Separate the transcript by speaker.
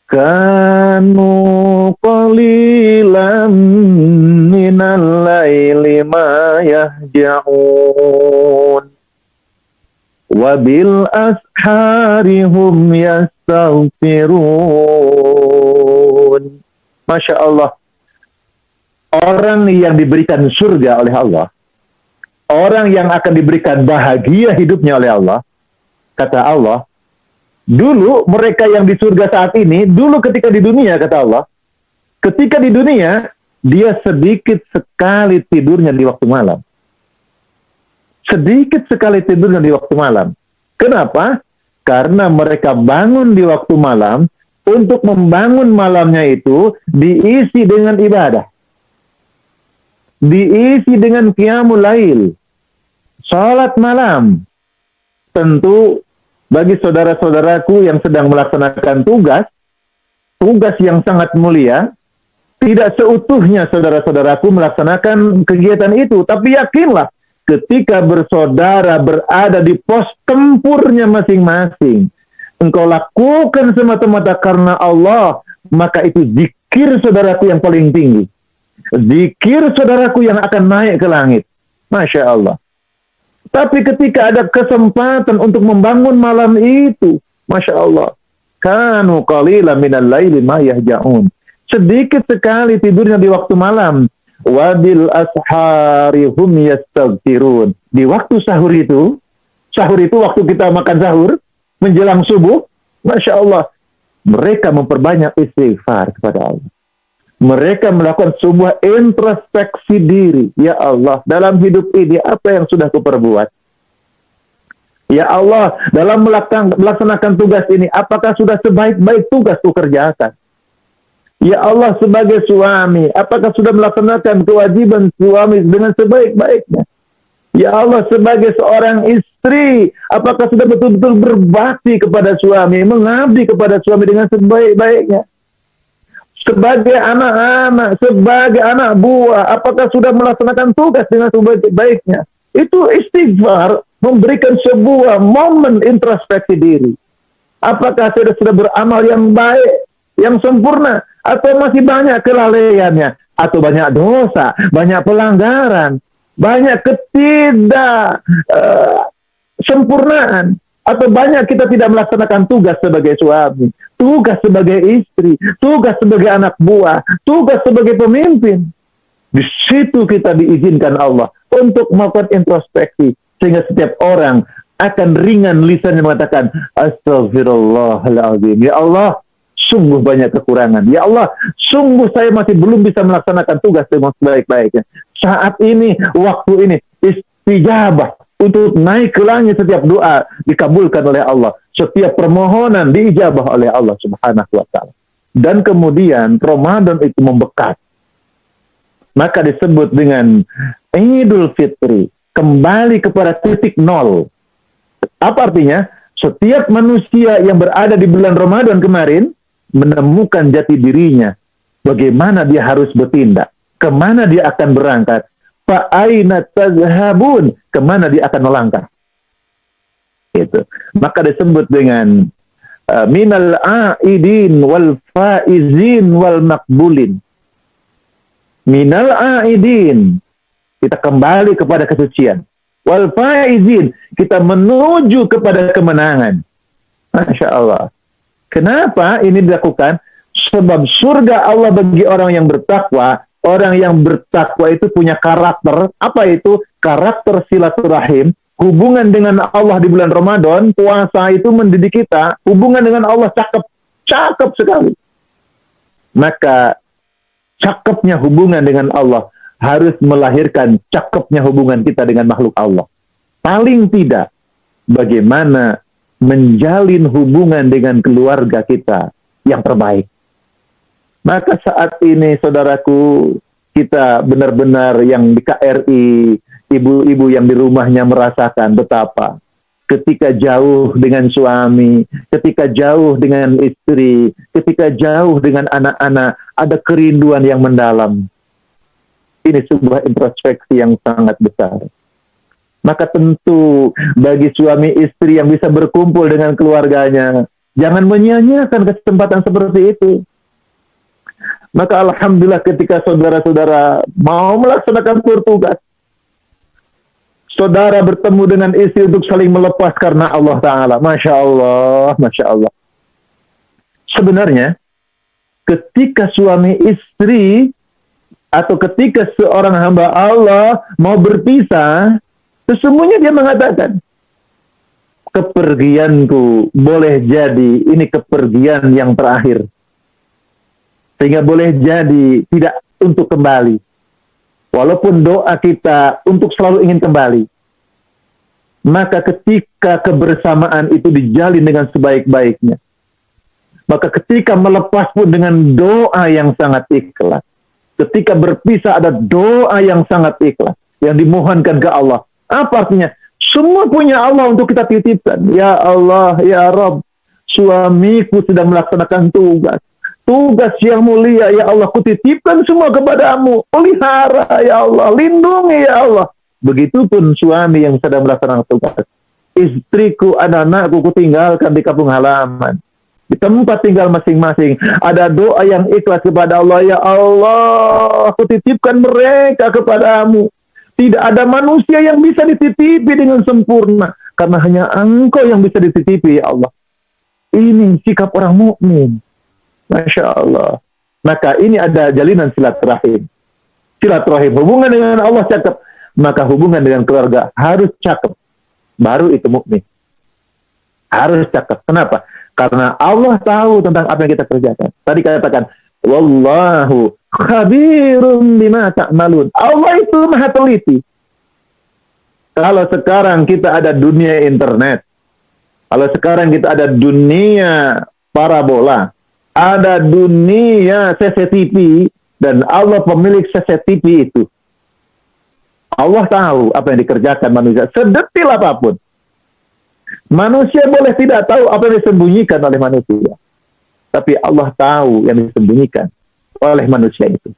Speaker 1: Kanu qalilan minal laili ma yahja'un wa bil ashari hum yastaghfirun. Masya Allah, orang yang diberikan surga oleh Allah, orang yang akan diberikan bahagia hidupnya oleh Allah, kata Allah, dulu mereka yang di surga saat ini, dulu ketika di dunia, kata Allah, ketika di dunia, dia sedikit sekali tidurnya di waktu malam. Sedikit sekali tidurnya di waktu malam. Kenapa? Karena mereka bangun di waktu malam, untuk membangun malamnya itu diisi dengan ibadah. Diisi dengan qiyamul lail, salat malam. Tentu bagi saudara-saudaraku yang sedang melaksanakan tugas yang sangat mulia, tidak seutuhnya saudara-saudaraku melaksanakan kegiatan itu. Tapi yakinlah, ketika bersaudara berada di pos tempurnya masing-masing, engkau lakukan semata-mata karena Allah, maka itu zikir saudaraku yang paling tinggi. Zikir saudaraku yang akan naik ke langit. Masya Allah. Tapi ketika ada kesempatan untuk membangun malam itu, Masya Allah, kanu qalila minal laili ma yahja'un. Sedikit sekali tidurnya di waktu malam. Wabil ashari hum yastaghfirun. Di waktu sahur itu waktu kita makan sahur, menjelang subuh, Masya Allah, mereka memperbanyak istighfar kepada Allah. Mereka melakukan sebuah introspeksi diri. Ya Allah, dalam hidup ini apa yang sudah kuperbuat? Ya Allah, dalam melaksanakan tugas ini, apakah sudah sebaik-baik tugas kukerjakan? Ya Allah, sebagai suami, apakah sudah melaksanakan kewajiban suami dengan sebaik-baiknya? Ya Allah, sebagai seorang istri, apakah sudah betul-betul berbakti kepada suami, mengabdi kepada suami dengan sebaik-baiknya? Sebagai anak-anak, sebagai anak buah, apakah sudah melaksanakan tugas dengan sebaik-baiknya? Itu istighfar, memberikan sebuah momen introspeksi diri. Apakah sudah beramal yang baik, yang sempurna, atau masih banyak kelalaiannya, atau banyak dosa, banyak pelanggaran, banyak sempurnaan, atau banyak kita tidak melaksanakan tugas sebagai suami, tugas sebagai istri, tugas sebagai anak buah, tugas sebagai pemimpin. Di situ kita diizinkan Allah untuk melakukan introspeksi, sehingga setiap orang akan ringan lisannya mengatakan, Astagfirullahaladzim. Ya Allah, sungguh banyak kekurangan. Ya Allah, sungguh saya masih belum bisa melaksanakan tugas dengan sebaik-baiknya. Saat ini, waktu ini, istijabah untuk naik ke langit, setiap doa dikabulkan oleh Allah. Setiap permohonan diijabah oleh Allah Subhanahu wa ta'ala. Dan kemudian Ramadan itu membekas. Maka disebut dengan Idul Fitri, kembali kepada titik nol. Apa artinya? Setiap manusia yang berada di bulan Ramadan kemarin menemukan jati dirinya. Bagaimana dia harus bertindak, kemana dia akan berangkat, fa'aina tazhabun, kemana dia akan melangkah. Itu. Maka disebut dengan minal a'idin wal faizin wal makbulin. Minal a'idin, kita kembali kepada kesucian. Wal faizin, kita menuju kepada kemenangan. Masya Allah. Kenapa ini dilakukan? Sebab surga Allah bagi orang yang bertakwa. Orang yang bertakwa itu punya karakter. Apa itu? Karakter silaturahim. Hubungan dengan Allah di bulan Ramadan, puasa itu mendidik kita. Hubungan dengan Allah cakep sekali. Maka cakepnya hubungan dengan Allah harus melahirkan cakepnya hubungan kita dengan makhluk Allah. Paling tidak, bagaimana menjalin hubungan dengan keluarga kita yang terbaik. Maka saat ini, saudaraku, kita benar-benar yang di KRI, ibu-ibu yang di rumahnya merasakan betapa ketika jauh dengan suami, ketika jauh dengan istri, ketika jauh dengan anak-anak, ada kerinduan yang mendalam. Ini sebuah introspeksi yang sangat besar. Maka tentu bagi suami istri yang bisa berkumpul dengan keluarganya, Jangan menyia-nyiakan kesempatan seperti itu. Maka alhamdulillah ketika saudara-saudara mau melaksanakan tugas, saudara bertemu dengan istri untuk saling melepas karena Allah Ta'ala. Masya Allah, Masya Allah. Sebenarnya, ketika suami istri atau ketika seorang hamba Allah mau berpisah, sesungguhnya dia mengatakan, kepergianku boleh jadi ini kepergian yang terakhir. Sehingga boleh jadi tidak untuk kembali. Walaupun doa kita untuk selalu ingin kembali. Maka ketika kebersamaan itu dijalin dengan sebaik-baiknya. Maka ketika melepas pun dengan doa yang sangat ikhlas. Ketika berpisah ada doa yang sangat ikhlas. Yang dimohonkan ke Allah. Apa artinya? Semua punya Allah untuk kita titipkan. Ya Allah, ya Rabb. Suamiku sedang melaksanakan tugas. Tugas yang mulia, ya Allah, kutitipkan semua kepadamu. Pelihara, ya Allah. Lindungi, ya Allah. Begitupun suami yang sedang melaksanakan tugas. Istriku, anak-anakku, kutinggalkan di kampung halaman. Di tempat tinggal masing-masing. Ada doa yang ikhlas kepada Allah. Ya Allah, kutitipkan mereka kepadamu. Tidak ada manusia yang bisa dititipi dengan sempurna. Karena hanya Engkau yang bisa dititipi, ya Allah. Ini sikap orang mukmin. Masya Allah. Maka ini ada jalinan silaturahim. Silaturahim, hubungan dengan Allah cakep. Maka hubungan dengan keluarga harus cakep. Baru itu mukmin. Harus cakep. Kenapa? Karena Allah tahu tentang apa yang kita kerjakan. Tadi katakan, Wallahu khabirum bima ta'malun. Allah itu maha teliti. Kalau sekarang kita ada dunia internet, kalau sekarang kita ada dunia parabola, ada dunia CCTV, dan Allah pemilik CCTV itu. Allah tahu apa yang dikerjakan manusia, sedetil apapun. Manusia boleh tidak tahu apa yang disembunyikan oleh manusia. Tapi Allah tahu yang disembunyikan oleh manusia itu.